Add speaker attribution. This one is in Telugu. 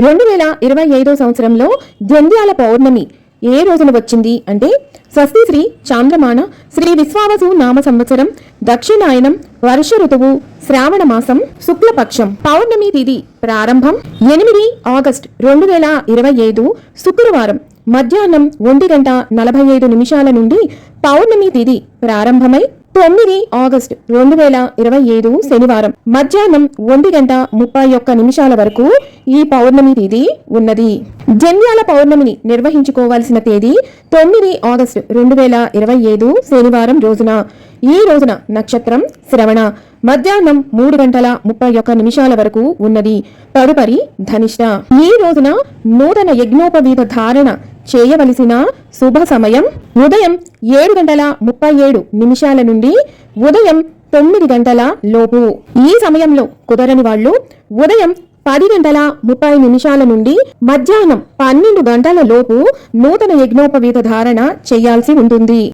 Speaker 1: 2025 సంవత్సరంలో జంధ్యాల పౌర్ణమి ఏ రోజున వచ్చింది అంటే స్వస్తి శ్రీ చాంద్రమాన శ్రీ విశ్వావసు నామ సంవత్సరం దక్షిణాయనం వర్ష ఋతువు శ్రావణ మాసం శుక్లపక్షం పౌర్ణమి తిథి ప్రారంభం 8 ఆగస్టు 2025 శుక్రవారం మధ్యాహ్నం 1:45 నుండి పౌర్ణమి తిథి ప్రారంభమై 9 ఆగస్టు 2025 శనివారం మధ్యాహ్నం 1:31 వరకు ఈ పౌర్ణమి తిథి ఉన్నది. జంధ్యాల పౌర్ణమిని నిర్వహించుకోవాల్సిన తేదీ 9 ఆగస్టు 2025 శనివారం రోజున. ఈ రోజున నక్షత్రం శ్రవణ మధ్యాహ్నం 3:31 వరకు ఉన్నది. తదుపరి ధనిష్ట. ఈ రోజున నూతన యజ్ఞోపవీత ధారణ చేయవలసిన శుభ సమయం ఉదయం 7:37 నుండి ఉదయం 9 లోపు. ఈ సమయంలో కుదరని వాళ్ళు ఉదయం 10:30 నుండి మధ్యాహ్నం 12 లోపు నూతన యజ్ఞోపవీత ధారణ చేయాల్సి ఉంటుంది.